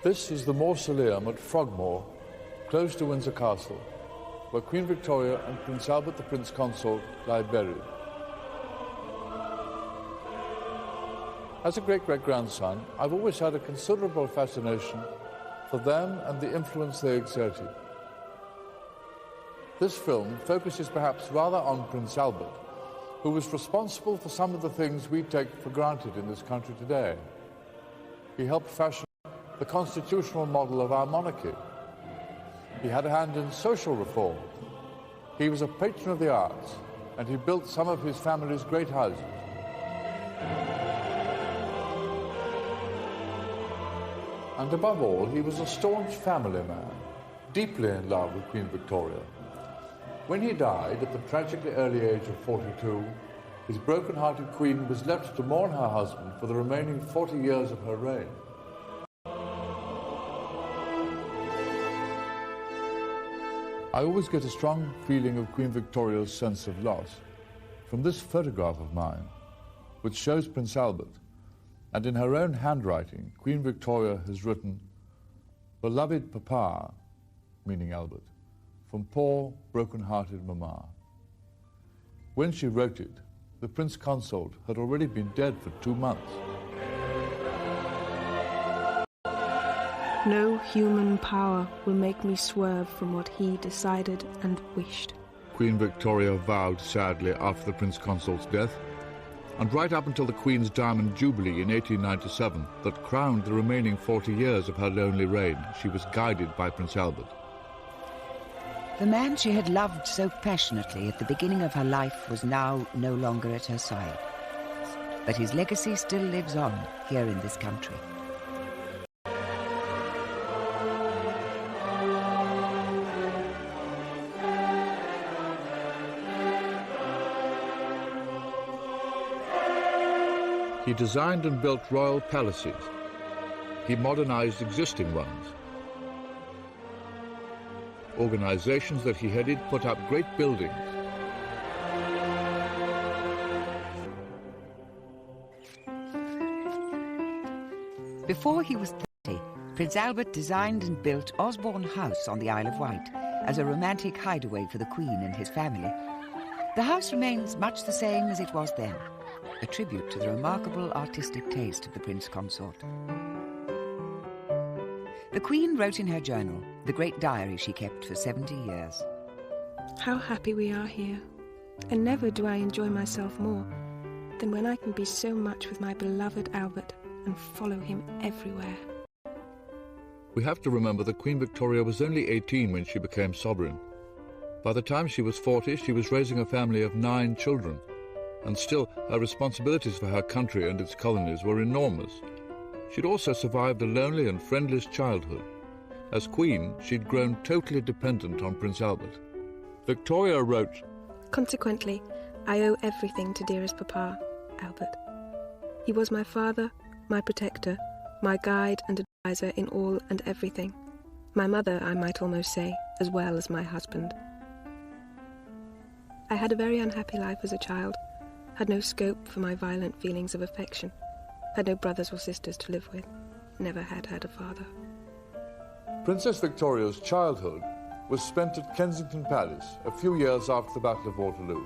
This is the mausoleum at Frogmore, close to Windsor Castle, where Queen Victoria and Prince Albert, the Prince Consort, lie buried. As a great-great-grandson, I've always had a considerable fascination for them and the influence they exerted. This film focuses perhaps rather on Prince Albert, who was responsible for some of the things we take for granted in this country today. He helped fashion the constitutional model of our monarchy. He had a hand in social reform. He was a patron of the arts, and he built some of his family's great houses. And above all, he was a staunch family man, deeply in love with Queen Victoria. When he died at the tragically early age of 42, his broken-hearted queen was left to mourn her husband for the remaining 40 years of her reign. I always get a strong feeling of Queen Victoria's sense of loss from this photograph of mine, which shows Prince Albert, and in her own handwriting, Queen Victoria has written, "Beloved Papa," meaning Albert, "from poor, broken-hearted Mama." When she wrote it, the Prince Consort had already been dead for 2 months. No human power will make me swerve from what he decided and wished. Queen Victoria vowed sadly after the Prince Consort's death, and right up until the Queen's Diamond Jubilee in 1897 that crowned the remaining 40 years of her lonely reign, she was guided by Prince Albert. The man she had loved so passionately at the beginning of her life was now no longer at her side. But his legacy still lives on here in this country. He designed and built royal palaces. He modernized existing ones. Organizations that he headed put up great buildings. Before he was 30, Prince Albert designed and built Osborne House on the Isle of Wight as a romantic hideaway for the Queen and his family. The house remains much the same as it was then, a tribute to the remarkable artistic taste of the Prince Consort. The Queen wrote in her journal, the great diary she kept for 70 years. How happy we are here, and never do I enjoy myself more than when I can be so much with my beloved Albert and follow him everywhere. We have to remember that Queen Victoria was only 18 when she became sovereign. By the time she was 40, she was raising a family of 9 children, and still her responsibilities for her country and its colonies were enormous. She'd also survived a lonely and friendless childhood. As Queen, she'd grown totally dependent on Prince Albert. Victoria wrote, "Consequently, I owe everything to dearest Papa, Albert. He was my father, my protector, my guide and advisor in all and everything. My mother, I might almost say, as well as my husband. I had a very unhappy life as a child, had no scope for my violent feelings of affection, had no brothers or sisters to live with, never had a father." Princess Victoria's childhood was spent at Kensington Palace a few years after the Battle of Waterloo.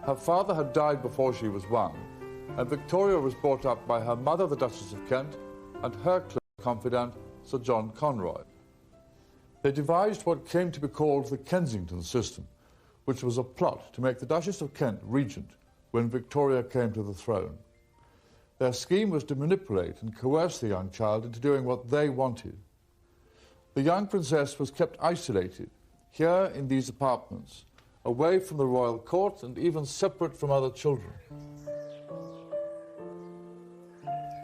Her father had died before she was 1, and Victoria was brought up by her mother, the Duchess of Kent, and her close confidant, Sir John Conroy. They devised what came to be called the Kensington system, which was a plot to make the Duchess of Kent regent when Victoria came to the throne. Their scheme was to manipulate and coerce the young child into doing what they wanted. The young princess was kept isolated, here in these apartments, away from the royal court and even separate from other children.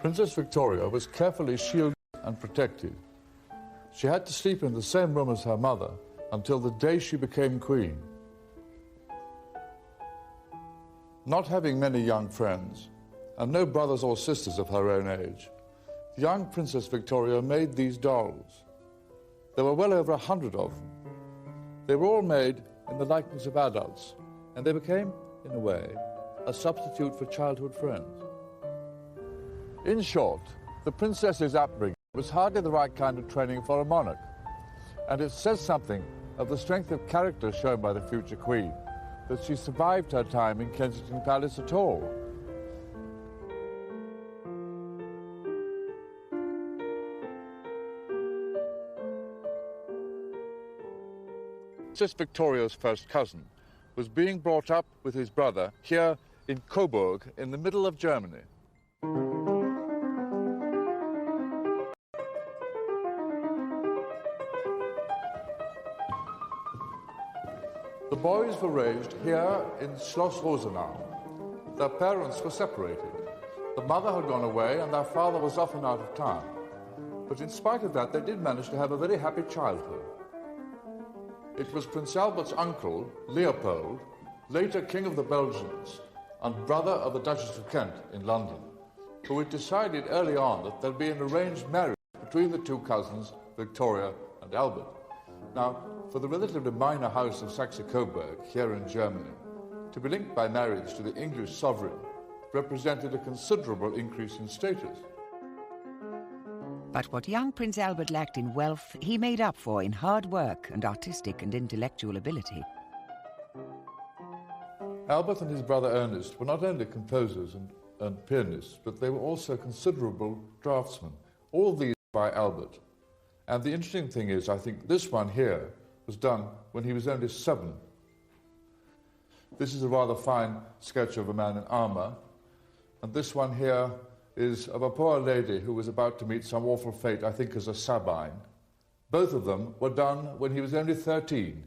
Princess Victoria was carefully shielded and protected. She had to sleep in the same room as her mother until the day she became queen. Not having many young friends, and no brothers or sisters of her own age, the young Princess Victoria made these dolls. There were well over 100 of them. They were all made in the likeness of adults, and they became, in a way, a substitute for childhood friends. In short, the princess's upbringing was hardly the right kind of training for a monarch, and it says something of the strength of character shown by the future Queen, that she survived her time in Kensington Palace at all. Princess Victoria's first cousin was being brought up with his brother here in Coburg in the middle of Germany. The boys were raised here in Schloss Rosenau. Their parents were separated. The mother had gone away and their father was often out of town. But in spite of that, they did manage to have a very happy childhood. It was Prince Albert's uncle, Leopold, later King of the Belgians and brother of the Duchess of Kent in London, who had decided early on that there'd be an arranged marriage between the two cousins, Victoria and Albert. Now, for the relatively minor house of Saxe-Coburg here in Germany, to be linked by marriage to the English sovereign represented a considerable increase in status. But what young Prince Albert lacked in wealth, he made up for in hard work and artistic and intellectual ability. Albert and his brother Ernest were not only composers and pianists, but they were also considerable draftsmen. All these by Albert. And the interesting thing is, I think this one here was done when he was only 7. This is a rather fine sketch of a man in armour, and this one here is of a poor lady who was about to meet some awful fate, I think as a Sabine. Both of them were done when he was only 13.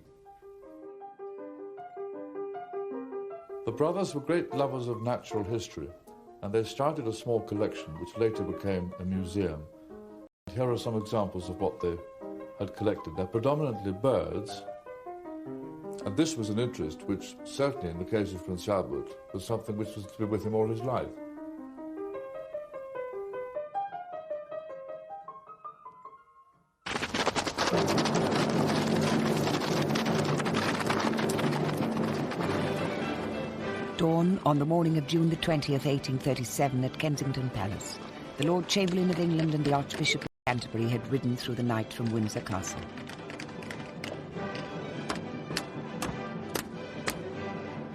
The brothers were great lovers of natural history, and they started a small collection which later became a museum. Here are some examples of what they had collected. They're predominantly birds, and this was an interest which, certainly in the case of Prince Albert, was something which was to be with him all his life. Dawn on the morning of June the 20th, 1837, at Kensington Palace. The Lord Chamberlain of England and the Archbishop of Canterbury had ridden through the night from Windsor Castle.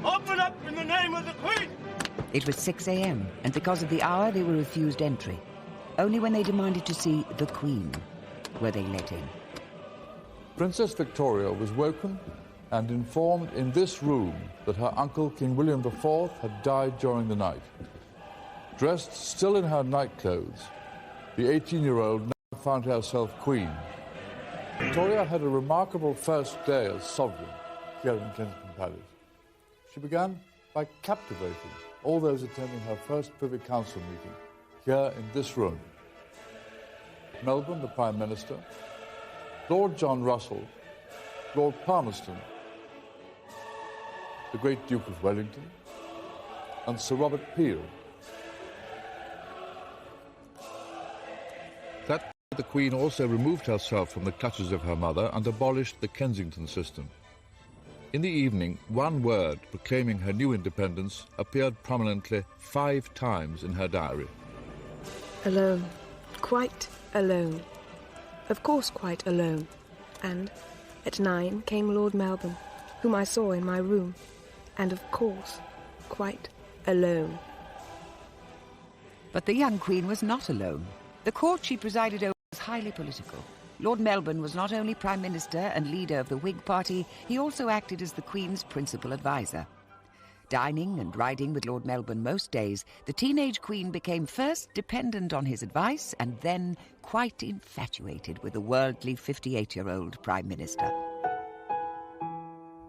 Open up in the name of the Queen! It was 6 a.m., and because of the hour, they were refused entry. Only when they demanded to see the Queen were they let in. Princess Victoria was woken and informed in this room that her uncle, King William IV, had died during the night. Dressed still in her nightclothes, the 18-year-old now found herself queen. Victoria had a remarkable first day as sovereign here in Kensington Palace. She began by captivating all those attending her first Privy Council meeting here in this room. Melbourne, the Prime Minister, Lord John Russell, Lord Palmerston, the great Duke of Wellington, and Sir Robert Peel. That year, the Queen also removed herself from the clutches of her mother and abolished the Kensington system. In the evening, one word proclaiming her new independence appeared prominently 5 times in her diary. Alone. Quite alone. Of course quite alone. And at 9 came Lord Melbourne, whom I saw in my room. And of course, quite alone. But the young Queen was not alone. The court she presided over was highly political. Lord Melbourne was not only Prime Minister and leader of the Whig Party, he also acted as the Queen's principal advisor. Dining and riding with Lord Melbourne most days, the teenage Queen became first dependent on his advice and then quite infatuated with the worldly 58-year-old Prime Minister.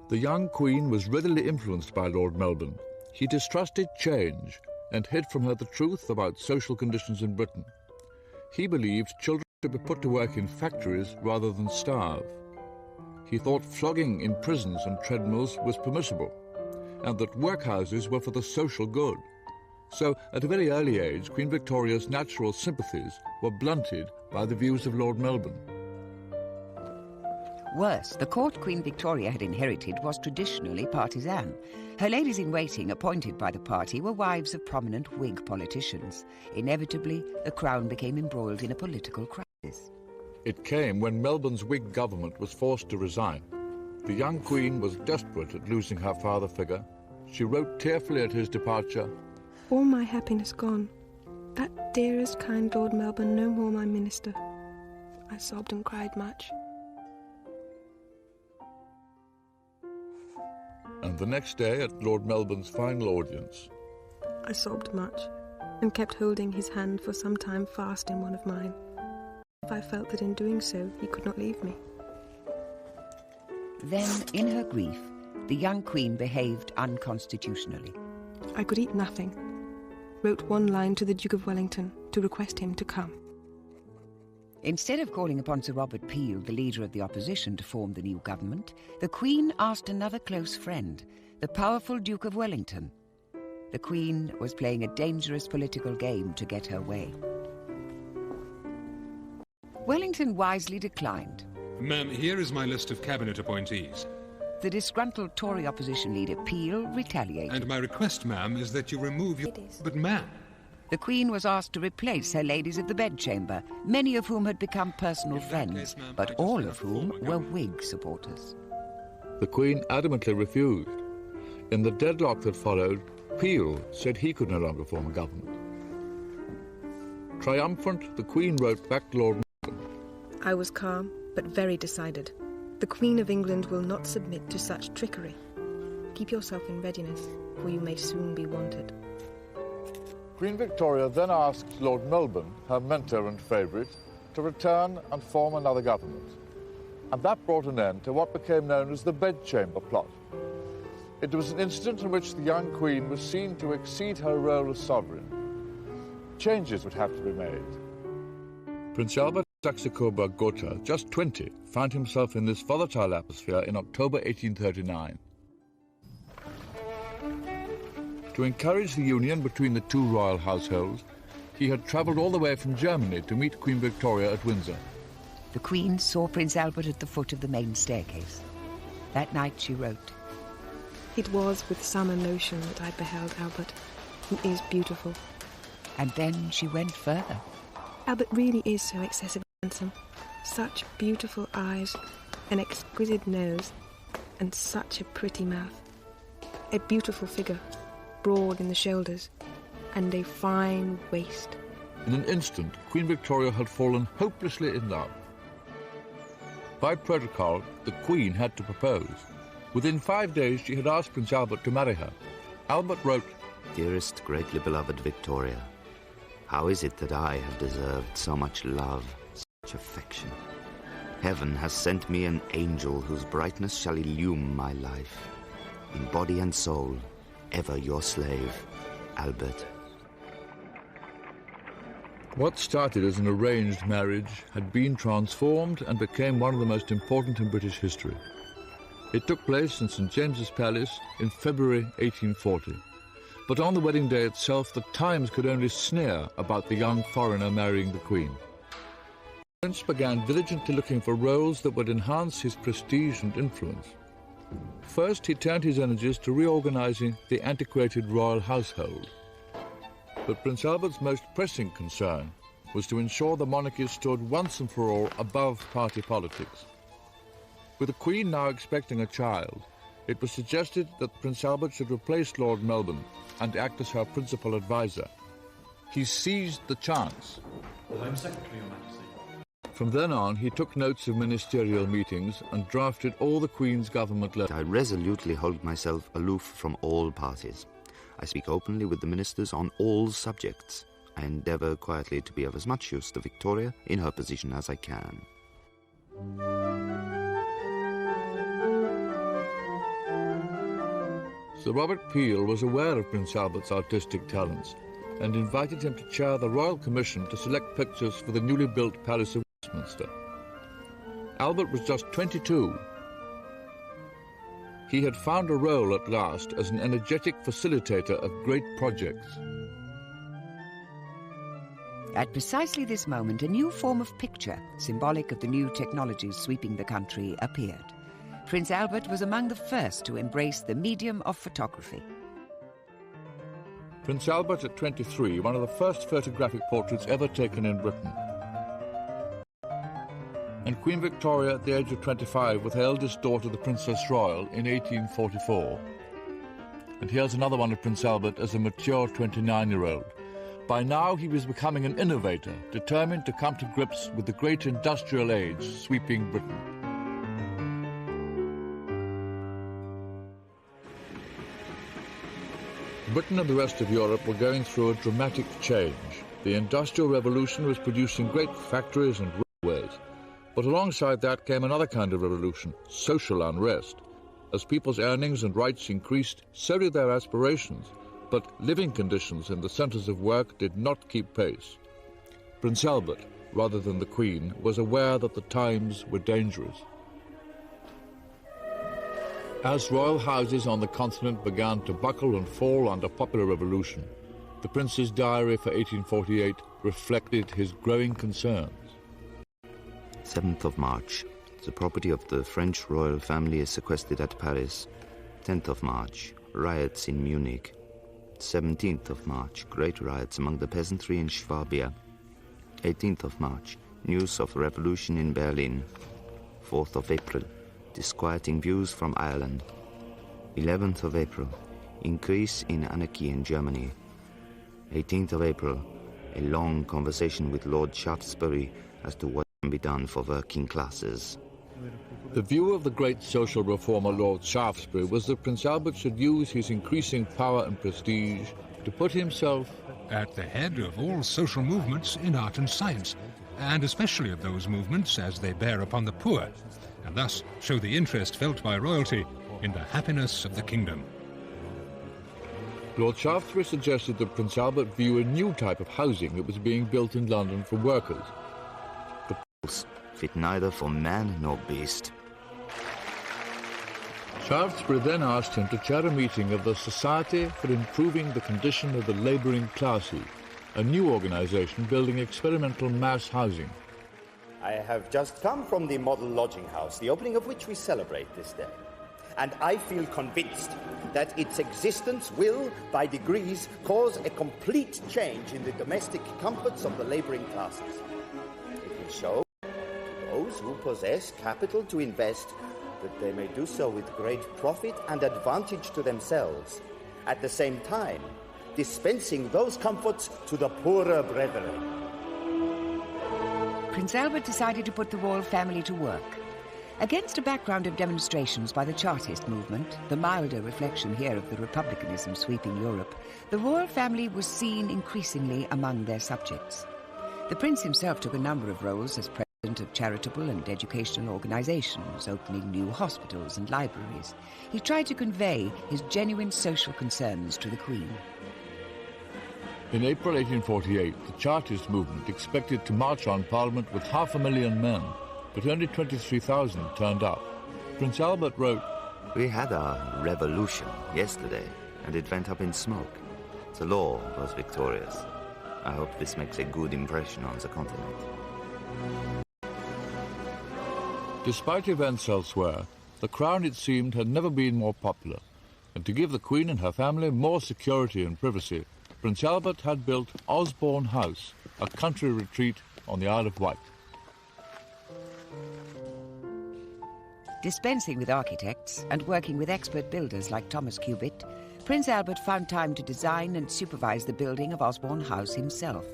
The young Queen was readily influenced by Lord Melbourne. He distrusted change and hid from her the truth about social conditions in Britain. He believed children should be put to work in factories rather than starve. He thought flogging in prisons and treadmills was permissible, and that workhouses were for the social good. So, at a very early age, Queen Victoria's natural sympathies were blunted by the views of Lord Melbourne. Worse, the court Queen Victoria had inherited was traditionally partisan. Her ladies-in-waiting appointed by the party were wives of prominent Whig politicians. Inevitably, the crown became embroiled in a political crisis. It came when Melbourne's Whig government was forced to resign. The young Queen was desperate at losing her father figure. She wrote tearfully at his departure, "All my happiness gone. That dearest, kind Lord Melbourne no more my minister." I sobbed and cried much. And the next day at Lord Melbourne's final audience, I sobbed much and kept holding his hand for some time fast in one of mine. I felt that in doing so he could not leave me. Then, in her grief, the young Queen behaved unconstitutionally. I could eat nothing. Wrote one line to the Duke of Wellington to request him to come. Instead of calling upon Sir Robert Peel, the leader of the opposition, to form the new government, the Queen asked another close friend, the powerful Duke of Wellington. The Queen was playing a dangerous political game to get her way. Wellington wisely declined. Ma'am, here is my list of cabinet appointees. The disgruntled Tory opposition leader Peel retaliated. And my request, ma'am, is that you remove your... But ma'am... The Queen was asked to replace her ladies of the bedchamber, many of whom had become personal friends, but all of whom were Whig supporters. the Queen adamantly refused. In the deadlock that followed, Peel said he could no longer form a government. Triumphant, the Queen wrote back to Lord Melbourne. I was calm, but very decided. The Queen of England will not submit to such trickery. Keep yourself in readiness, for you may soon be wanted. Queen Victoria then asked Lord Melbourne, her mentor and favourite, to return and form another government. And that brought an end to what became known as the bedchamber plot. It was an incident in which the young Queen was seen to exceed her role as sovereign. Changes would have to be made. Prince Albert Saxe-Coburg-Gotha, just 20, found himself in this volatile atmosphere in October 1839. To encourage the union between the two royal households, he had travelled all the way from Germany to meet Queen Victoria at Windsor. The Queen saw Prince Albert at the foot of the main staircase. That night she wrote, It was with some emotion that I beheld Albert, who is beautiful. And then she went further. Albert really is so excessively handsome. Such beautiful eyes, an exquisite nose, and such a pretty mouth. A beautiful figure, broad in the shoulders, and a fine waist. In an instant, Queen Victoria had fallen hopelessly in love. By protocol, the Queen had to propose. Within 5 days, she had asked Prince Albert to marry her. Albert wrote, Dearest, greatly beloved Victoria, how is it that I have deserved so much love, such affection? Heaven has sent me an angel whose brightness shall illume my life. In body and soul, ever your slave, Albert. What started as an arranged marriage had been transformed and became one of the most important in British history. It took place in St James's Palace in February 1840. But on the wedding day itself, the Times could only sneer about the young foreigner marrying the Queen. The Prince began diligently looking for roles that would enhance his prestige and influence. First, he turned his energies to reorganizing the antiquated royal household. But Prince Albert's most pressing concern was to ensure the monarchy stood once and for all above party politics. With the Queen now expecting a child, it was suggested that Prince Albert should replace Lord Melbourne and act as her principal advisor. He seized the chance. The Home Secretary, Your Majesty. From then on, he took notes of ministerial meetings and drafted all the Queen's government letters. I resolutely hold myself aloof from all parties. I speak openly with the ministers on all subjects. I endeavour quietly to be of as much use to Victoria in her position as I can. Sir Robert Peel was aware of Prince Albert's artistic talents and invited him to chair the Royal Commission to select pictures for the newly built Palace of Westminster. Albert was just 22. He had found a role at last as an energetic facilitator of great projects. At precisely this moment, a new form of picture, symbolic of the new technologies sweeping the country, appeared. Prince Albert was among the first to embrace the medium of photography. Prince Albert at 23, one of the first photographic portraits ever taken in Britain. and Queen Victoria at the age of 25 with her eldest daughter, the Princess Royal, in 1844. And here's another one of Prince Albert as a mature 29-year-old. By now he was becoming an innovator, determined to come to grips with the great industrial age sweeping Britain. Britain and the rest of Europe were going through a dramatic change. The Industrial Revolution was producing great factories and railways. But alongside that came another kind of revolution, social unrest. As people's earnings and rights increased, so did their aspirations. But living conditions in the centres of work did not keep pace. Prince Albert, rather than the Queen, was aware that the times were dangerous. As royal houses on the continent began to buckle and fall under popular revolution, the Prince's diary for 1848 reflected his growing concerns. 7th of March. The property of the French royal family is sequestered at Paris. 10th of March. Riots in Munich. 17th of March. Great riots among the peasantry in Swabia. 18th of March. News of revolution in Berlin. 4th of April. Disquieting views from Ireland. 11th of April. Increase in anarchy in Germany. 18th of April. A long conversation with Lord Shaftesbury as to what can be done for working classes. The view of the great social reformer Lord Shaftesbury was that Prince Albert should use his increasing power and prestige to put himself at the head of all social movements in art and science, and especially of those movements as they bear upon the poor, and thus show the interest felt by royalty in the happiness of the kingdom. Lord Shaftesbury suggested that Prince Albert view a new type of housing that was being built in London for workers. The halls fit neither for man nor beast. Shaftesbury then asked him to chair a meeting of the Society for Improving the Condition of the Labouring Classes, a new organisation building experimental mass housing. I have just come from the model lodging house, the opening of which we celebrate this day. And I feel convinced that its existence will, by degrees, cause a complete change in the domestic comforts of the labouring classes. It will show to those who possess capital to invest that they may do so with great profit and advantage to themselves, at the same time dispensing those comforts to the poorer brethren. Prince Albert decided to put the royal family to work. Against a background of demonstrations by the Chartist movement, the milder reflection here of the republicanism sweeping Europe, the royal family was seen increasingly among their subjects. The prince himself took a number of roles as president of charitable and educational organizations, opening new hospitals and libraries. He tried to convey his genuine social concerns to the Queen. In April 1848, the Chartist movement expected to march on Parliament with 500,000 men, but only 23,000 turned up. Prince Albert wrote, "We had our revolution yesterday, and it went up in smoke. The law was victorious. I hope this makes a good impression on the continent." Despite events elsewhere, the Crown, it seemed, had never been more popular, and to give the Queen and her family more security and privacy, Prince Albert had built Osborne House, a country retreat on the Isle of Wight. Dispensing with architects and working with expert builders like Thomas Cubitt, Prince Albert found time to design and supervise the building of Osborne House himself.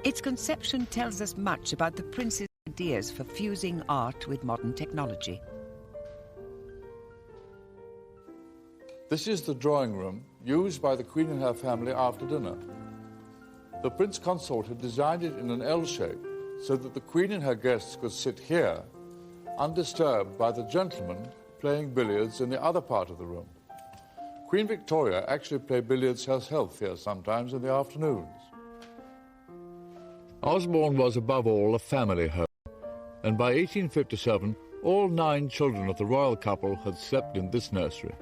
Its conception tells us much about the prince's ideas for fusing art with modern technology. This is the drawing room used by the Queen and her family after dinner. The Prince Consort had designed it in an L shape so that the Queen and her guests could sit here, undisturbed by the gentlemen playing billiards in the other part of the room. Queen Victoria actually played billiards herself here sometimes in the afternoons. Osborne was above all a family home, and by 1857 all 9 children of the royal couple had slept in this nursery.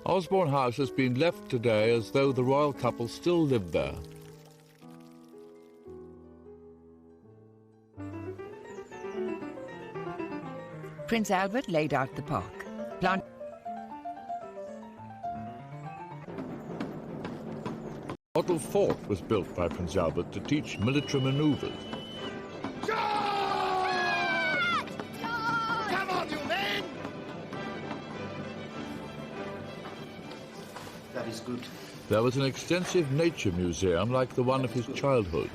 Osborne House has been left today as though the royal couple still lived there. Prince Albert laid out the park, planted A model fort was built by Prince Albert to teach military maneuvers. Come on, you men! That is good. There was an extensive nature museum like the one of his childhood.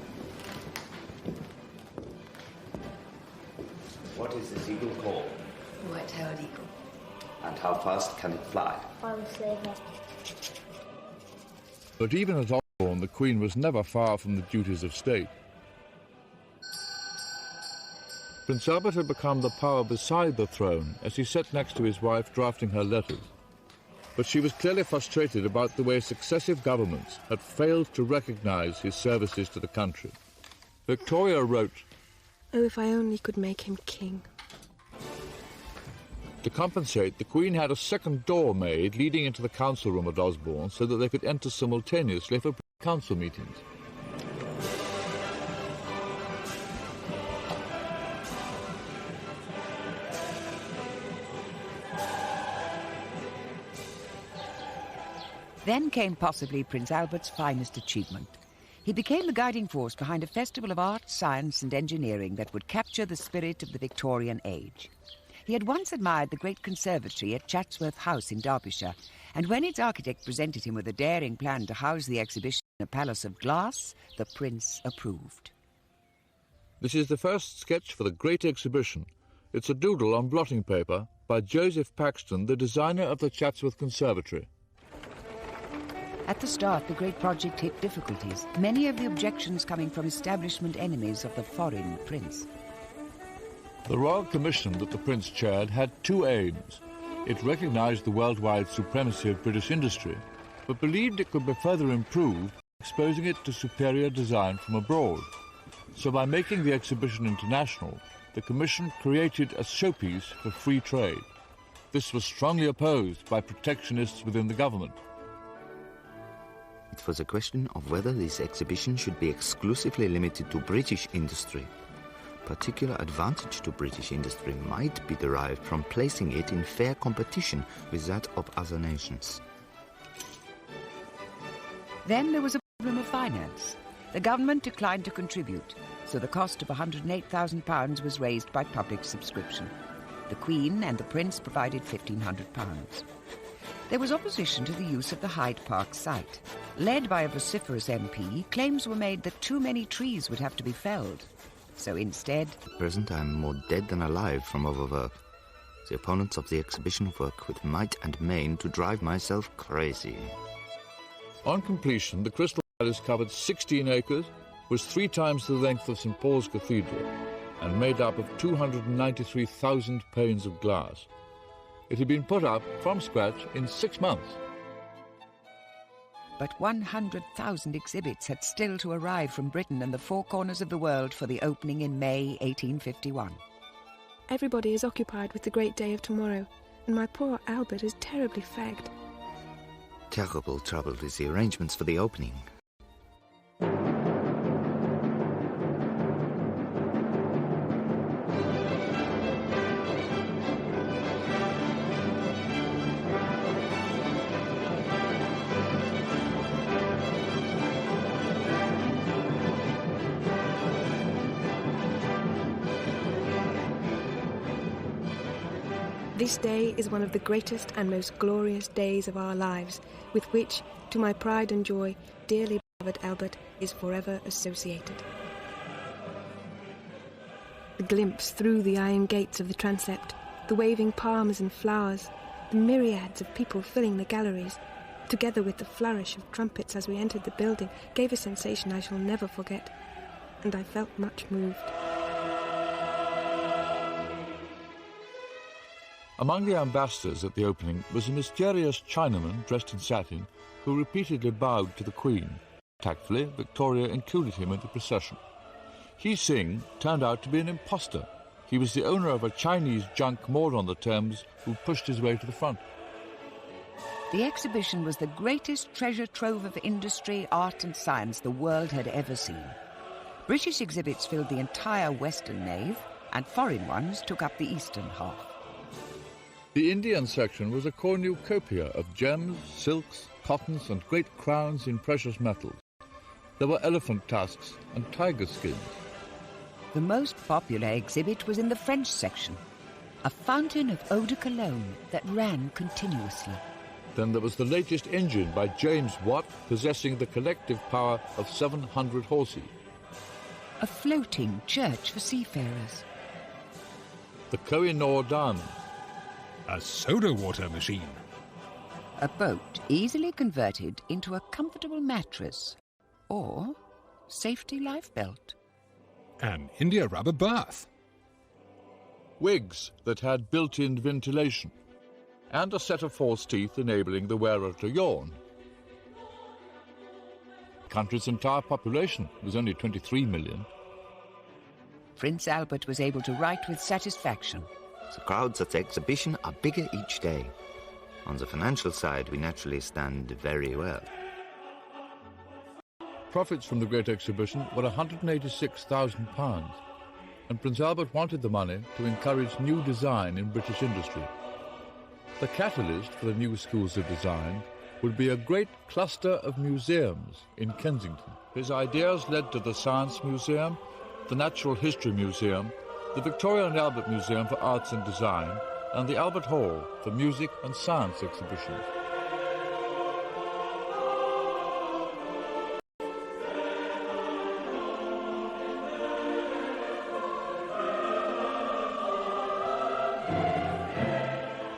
What is this eagle called? White-tailed eagle. And how fast can it fly? But even at Osborne, the Queen was never far from the duties of state. Prince Albert had become the power beside the throne as he sat next to his wife drafting her letters. But she was clearly frustrated about the way successive governments had failed to recognize his services to the country. Victoria wrote, "Oh, if I only could make him king." To compensate, the Queen had a second door made leading into the council room at Osborne so that they could enter simultaneously for council meetings. Then came possibly Prince Albert's finest achievement. He became the guiding force behind a festival of art, science and engineering that would capture the spirit of the Victorian age. He had once admired the great conservatory at Chatsworth House in Derbyshire, and when its architect presented him with a daring plan to house the exhibition in a palace of glass, the prince approved. This is the first sketch for the great exhibition. It's a doodle on blotting paper by Joseph Paxton, the designer of the Chatsworth Conservatory. At the start, the great project hit difficulties, many of the objections coming from establishment enemies of the foreign prince. The Royal Commission that the Prince chaired had two aims. It recognised the worldwide supremacy of British industry, but believed it could be further improved by exposing it to superior design from abroad. So by making the exhibition international, the Commission created a showpiece for free trade. This was strongly opposed by protectionists within the government. It was a question of whether this exhibition should be exclusively limited to British industry. Particular advantage to British industry might be derived from placing it in fair competition with that of other nations. Then there was a problem of finance. The government declined to contribute, so the cost of £108,000 was raised by public subscription. The Queen and the Prince provided £1,500. There was opposition to the use of the Hyde Park site. Led by a vociferous MP, claims were made that too many trees would have to be felled. So instead... At present I am more dead than alive from overwork. The opponents of the exhibition work with might and main to drive myself crazy. On completion, the Crystal Palace covered 16 acres, was 3 times the length of St. Paul's Cathedral, and made up of 293,000 panes of glass. It had been put up from scratch in 6 months. But 100,000 exhibits had still to arrive from Britain and the 4 corners of the world for the opening in May 1851. Everybody is occupied with the great day of tomorrow, and my poor Albert is terribly fagged. Terrible trouble with the arrangements for the opening. This day is one of the greatest and most glorious days of our lives, with which, to my pride and joy, dearly beloved Albert is forever associated. The glimpse through the iron gates of the transept, the waving palms and flowers, the myriads of people filling the galleries, together with the flourish of trumpets as we entered the building, gave a sensation I shall never forget, and I felt much moved. Among the ambassadors at the opening was a mysterious Chinaman dressed in satin who repeatedly bowed to the Queen. Tactfully, Victoria included him in the procession. He Sing turned out to be an impostor. He was the owner of a Chinese junk moored on the Thames who pushed his way to the front. The exhibition was the greatest treasure trove of industry, art and science the world had ever seen. British exhibits filled the entire western nave, and foreign ones took up the eastern half. The Indian section was a cornucopia of gems, silks, cottons and great crowns in precious metals. there were elephant tusks and tiger skins. The most popular exhibit was in the French section, a fountain of eau de cologne that ran continuously. Then there was the latest engine by James Watt, possessing the collective power of 700 horses. A floating church for seafarers. The Koh-i-Noor diamond. A soda water machine. A boat easily converted into a comfortable mattress or safety lifebelt. An India rubber bath. Wigs that had built-in ventilation. And a set of false teeth enabling the wearer to yawn. The country's entire population was only 23 million. Prince Albert was able to write with satisfaction. The crowds at the exhibition are bigger each day. On the financial side, we naturally stand very well. Profits from the Great Exhibition were £186,000, and Prince Albert wanted the money to encourage new design in British industry. The catalyst for the new schools of design would be a great cluster of museums in Kensington. His ideas led to the Science Museum, the Natural History Museum, the Victoria and Albert Museum for Arts and Design, and the Albert Hall for music and science exhibitions.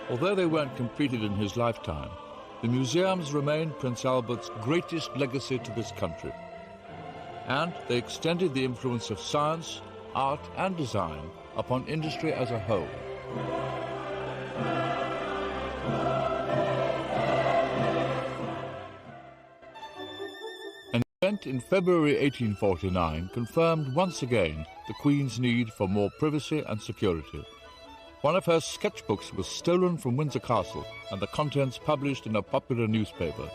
Although they weren't completed in his lifetime, the museums remain Prince Albert's greatest legacy to this country. And they extended the influence of science, art and design upon industry as a whole. An event in February 1849 confirmed once again the Queen's need for more privacy and security. One of her sketchbooks was stolen from Windsor Castle and the contents published in a popular newspaper.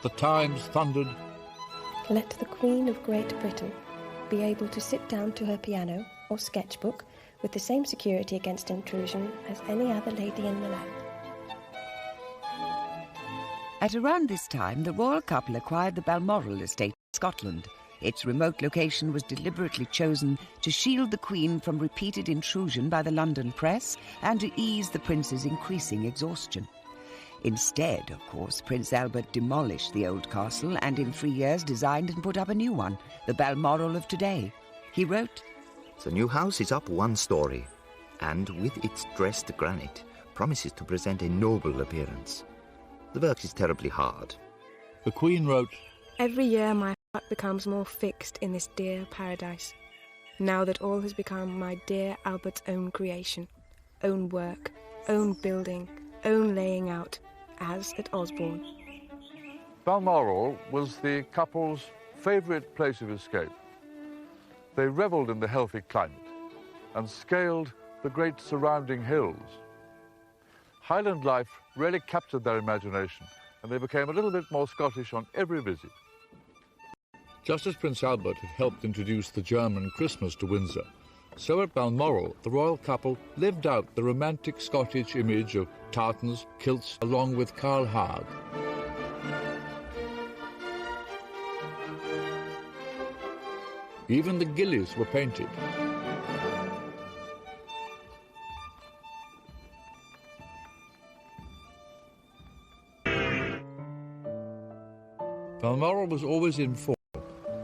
The Times thundered, Let the Queen of Great Britain be able to sit down to her piano or sketchbook with the same security against intrusion as any other lady in the land. At around this time, the royal couple acquired the Balmoral estate in Scotland. Its remote location was deliberately chosen to shield the Queen from repeated intrusion by the London press and to ease the prince's increasing exhaustion. Instead, of course, Prince Albert demolished the old castle and in 3 years designed and put up a new one, the Balmoral of today. He wrote, The new house is up 1 story, and with its dressed granite, promises to present a noble appearance. The work is terribly hard. The Queen wrote, Every year my heart becomes more fixed in this dear paradise, now that all has become my dear Albert's own creation, own work, own building, own laying out, as at Osborne. Balmoral was the couple's favourite place of escape. They revelled in the healthy climate and scaled the great surrounding hills. Highland life really captured their imagination, and they became a little bit more Scottish on every visit. Just as Prince Albert had helped introduce the German Christmas to Windsor, so at Balmoral the royal couple lived out the romantic Scottish image of tartans, kilts, along with Carl Haag. Even the gillies were painted. Balmoral was always in form,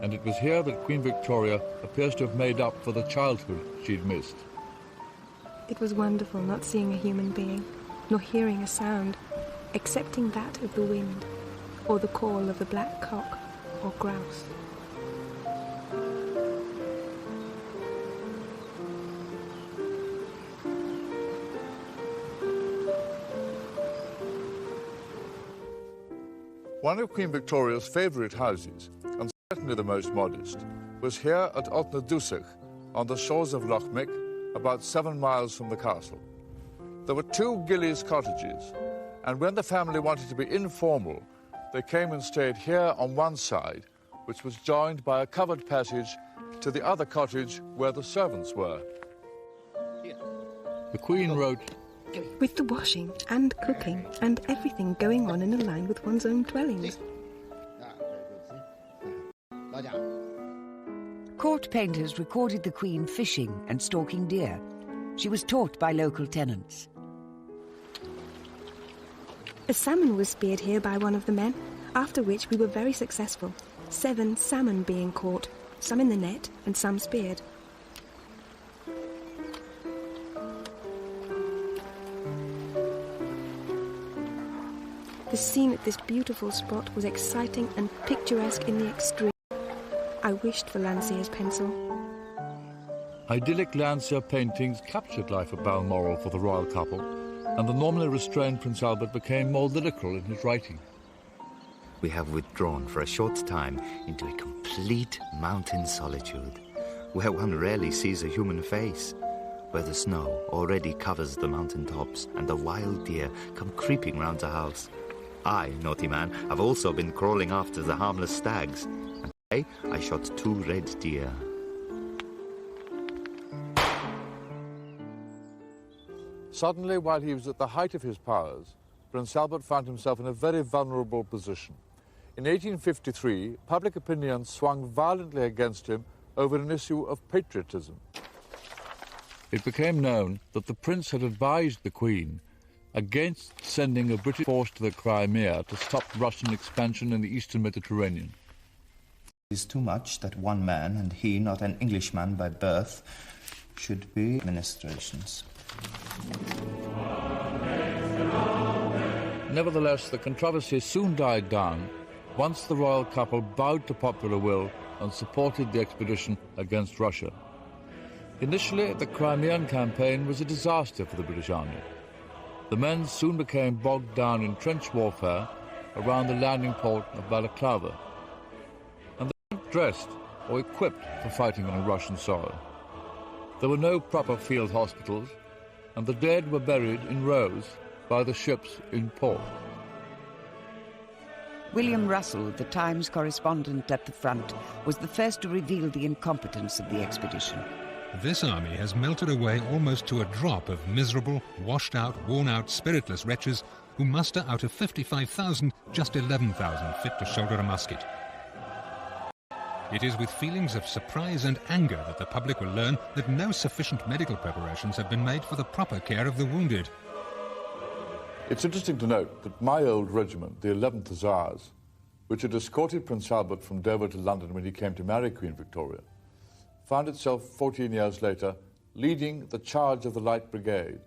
and it was here that Queen Victoria appears to have made up for the childhood she'd missed. It was wonderful not seeing a human being, nor hearing a sound, excepting that of the wind, or the call of the black cock or grouse. One of Queen Victoria's favourite houses, and certainly the most modest, was here at Otnadusach, on the shores of Loch Mick, about 7 miles from the castle. There were 2 gillies cottages, and when the family wanted to be informal, they came and stayed here on one side, which was joined by a covered passage to the other cottage where the servants were. The Queen wrote, With the washing and cooking and everything going on in a line with one's own dwellings. Court painters recorded the Queen fishing and stalking deer. She was taught by local tenants. A salmon was speared here by one of the men, after which we were very successful. 7 salmon being caught, some in the net and some speared. The scene at this beautiful spot was exciting and picturesque in the extreme. I wished for Landseer's pencil. Idyllic Landseer paintings captured life at Balmoral for the royal couple, and the normally restrained Prince Albert became more lyrical in his writing. We have withdrawn for a short time into a complete mountain solitude, where one rarely sees a human face, where the snow already covers the mountain tops and the wild deer come creeping round the house. I, naughty man, have also been crawling after the harmless stags, and today I shot 2 red deer. Suddenly, while he was at the height of his powers, Prince Albert found himself in a very vulnerable position. In 1853, public opinion swung violently against him over an issue of patriotism. It became known that the prince had advised the Queen against sending a British force to the Crimea to stop Russian expansion in the eastern Mediterranean. It is too much that one man, and he not an Englishman by birth, should be administrations. Nevertheless, the controversy soon died down once the royal couple bowed to popular will and supported the expedition against Russia. Initially, the Crimean campaign was a disaster for the British Army. The men soon became bogged down in trench warfare around the landing port of Balaclava, and they weren't dressed or equipped for fighting on Russian soil. There were no proper field hospitals, and the dead were buried in rows by the ships in port. William Russell, the Times correspondent at the front, was the first to reveal the incompetence of the expedition. This army has melted away almost to a drop of miserable, washed-out, worn-out, spiritless wretches who muster out of 55,000 just 11,000 fit to shoulder a musket. It is with feelings of surprise and anger that the public will learn that no sufficient medical preparations have been made for the proper care of the wounded. It's interesting to note that my old regiment, the 11th Hussars, which had escorted Prince Albert from Dover to London when he came to marry Queen Victoria, found itself 14 years later leading the charge of the Light Brigade.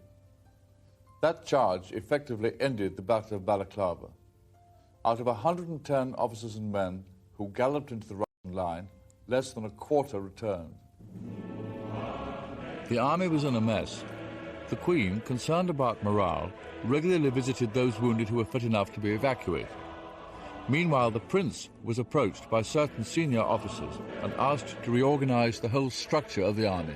That charge effectively ended the Battle of Balaclava. Out of 110 officers and men who galloped into the Russian line, less than a quarter returned. The army was in a mess. The Queen, concerned about morale, regularly visited those wounded who were fit enough to be evacuated. Meanwhile, the Prince was approached by certain senior officers and asked to reorganize the whole structure of the army.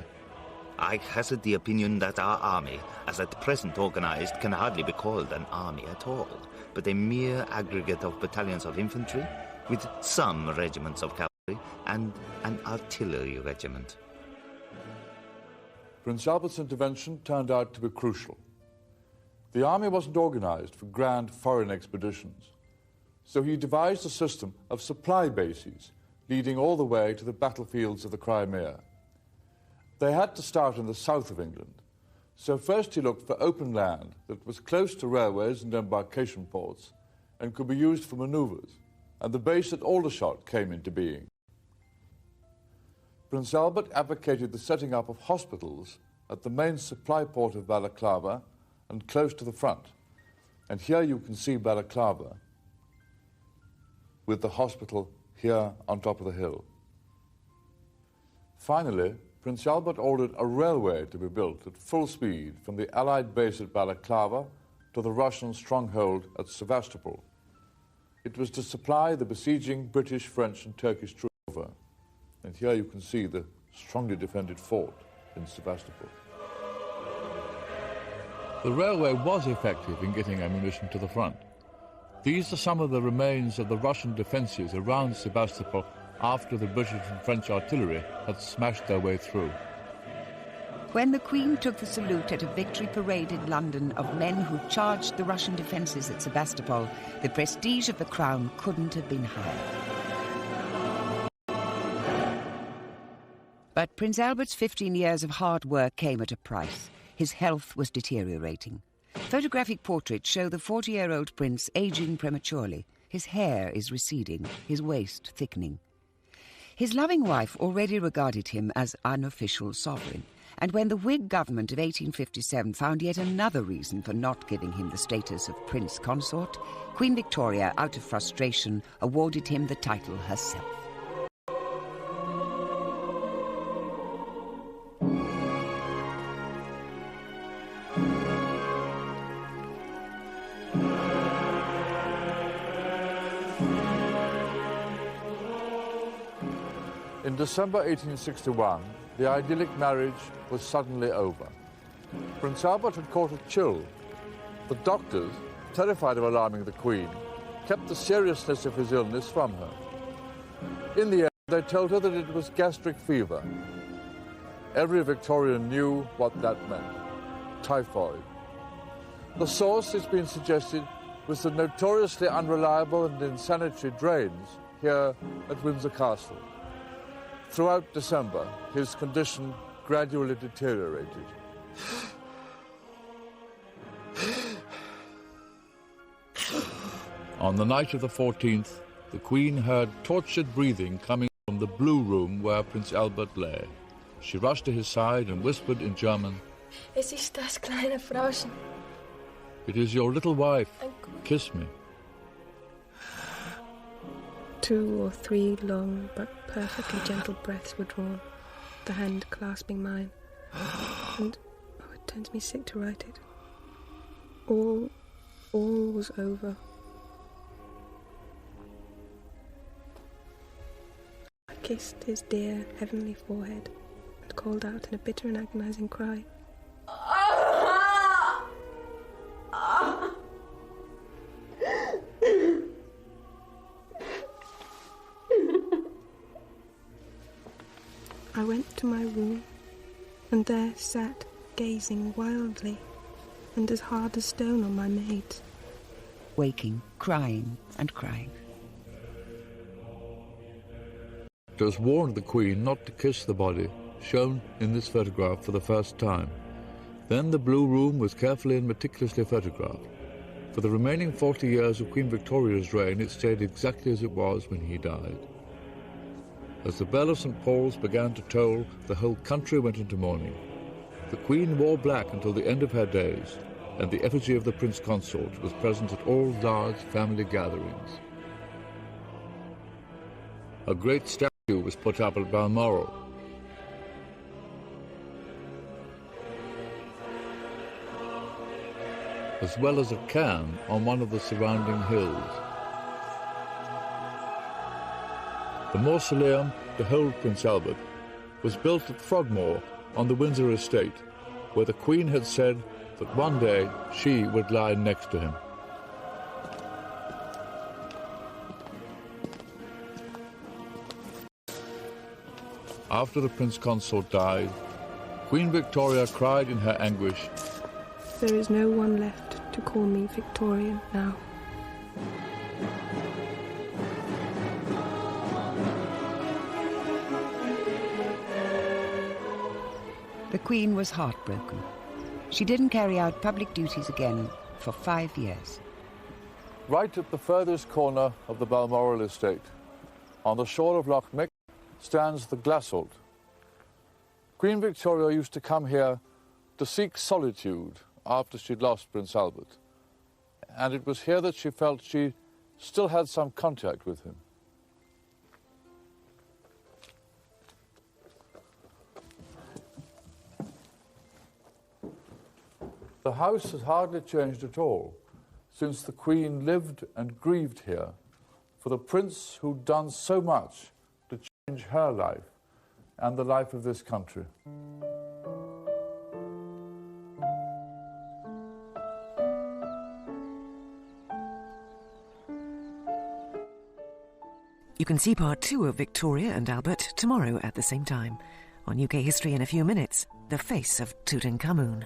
I hazard the opinion that our army, as at present organized, can hardly be called an army at all, but a mere aggregate of battalions of infantry, with some regiments of cavalry and an artillery regiment. Prince Albert's intervention turned out to be crucial. The army wasn't organized for grand foreign expeditions, so he devised a system of supply bases leading all the way to the battlefields of the Crimea. They had to start in the south of England, so first he looked for open land that was close to railways and embarkation ports and could be used for manoeuvres, and the base at Aldershot came into being. Prince Albert advocated the setting up of hospitals at the main supply port of Balaclava and close to the front. And here you can see Balaclava with the hospital here on top of the hill. Finally, Prince Albert ordered a railway to be built at full speed from the Allied base at Balaclava to the Russian stronghold at Sevastopol. It was to supply the besieging British, French and Turkish troops. And here you can see the strongly defended fort in Sevastopol. The railway was effective in getting ammunition to the front. These are some of the remains of the Russian defences around Sevastopol after the British and French artillery had smashed their way through. When the Queen took the salute at a victory parade in London of men who charged the Russian defences at Sevastopol, the prestige of the crown couldn't have been higher. But Prince Albert's 15 years of hard work came at a price. His health was deteriorating. Photographic portraits show the 40-year-old prince aging prematurely. His hair is receding, his waist thickening. His loving wife already regarded him as unofficial sovereign, and when the Whig government of 1857 found yet another reason for not giving him the status of prince consort, Queen Victoria, out of frustration, awarded him the title herself. In December 1861, the idyllic marriage was suddenly over. Prince Albert had caught a chill. The doctors, terrified of alarming the Queen, kept the seriousness of his illness from her. In the end, they told her that it was gastric fever. Every Victorian knew what that meant: typhoid. The source, it's been suggested, was the notoriously unreliable and insanitary drains here at Windsor Castle. Throughout December, his condition gradually deteriorated. On the night of the 14th, the Queen heard tortured breathing coming from the blue room where Prince Albert lay. She rushed to his side and whispered in German, Es ist das kleine Frauchen. "It is your little wife. Kiss me." 2 or 3 long but perfectly gentle breaths were drawn, the hand clasping mine, and it turns me sick to write it. All was over. I kissed his dear heavenly forehead and called out in a bitter and agonizing cry, I went to my room, and there sat, gazing wildly, and as hard as stone on my maids. Waking, crying and crying. Doctors warned the Queen not to kiss the body, shown in this photograph for the first time. Then the blue room was carefully and meticulously photographed. For the remaining 40 years of Queen Victoria's reign, it stayed exactly as it was when he died. As the bell of St. Paul's began to toll, the whole country went into mourning. The Queen wore black until the end of her days, and the effigy of the Prince Consort was present at all large family gatherings. A great statue was put up at Balmoral. As well as a cairn on one of the surrounding hills. The mausoleum to hold Prince Albert was built at Frogmore on the Windsor estate, where the Queen had said that one day she would lie next to him. After the Prince Consort died, Queen Victoria cried in her anguish, "There is no one left to call me Victoria now." The Queen was heartbroken. She didn't carry out public duties again for 5 years. Right at the furthest corner of the Balmoral estate, on the shore of Loch Mick, stands the Glassholt. Queen Victoria used to come here to seek solitude after she'd lost Prince Albert, and it was here that she felt she still had some contact with him. The house has hardly changed at all since the Queen lived and grieved here for the prince who'd done so much to change her life and the life of this country. You can see part 2 of Victoria and Albert tomorrow at the same time. On UK History in a few minutes, The Face of Tutankhamun.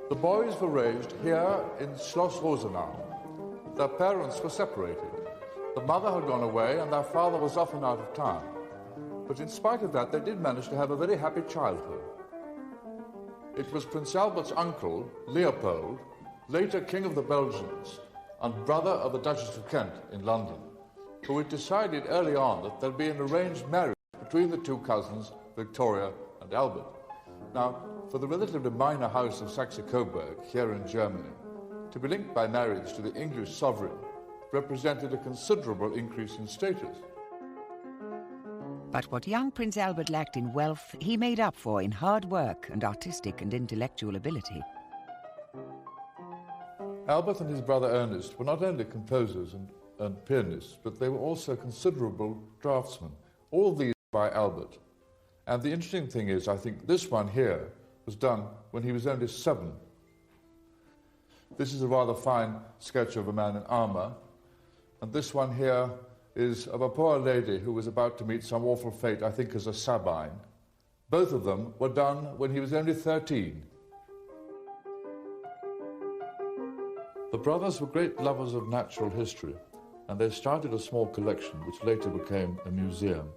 The boys were raised here in Schloss Rosenau. Their parents were separated. The mother had gone away and their father was often out of town. But in spite of that, they did manage to have a very happy childhood. It was Prince Albert's uncle, Leopold, later King of the Belgians and brother of the Duchess of Kent in London, who had decided early on that there'd be an arranged marriage between the two cousins, Victoria and Albert. Now, for the relatively minor house of Saxe-Coburg here in Germany, to be linked by marriage to the English sovereign represented a considerable increase in status. But what young Prince Albert lacked in wealth, he made up for in hard work and artistic and intellectual ability. Albert and his brother Ernest were not only composers and pianists, but they were also considerable draftsmen. All these by Albert. And the interesting thing is, I think this one here was done when he was only 7. This is a rather fine sketch of a man in armour, and this one here is of a poor lady who was about to meet some awful fate, I think as a Sabine. Both of them were done when he was only 13. The brothers were great lovers of natural history, and they started a small collection which later became a museum.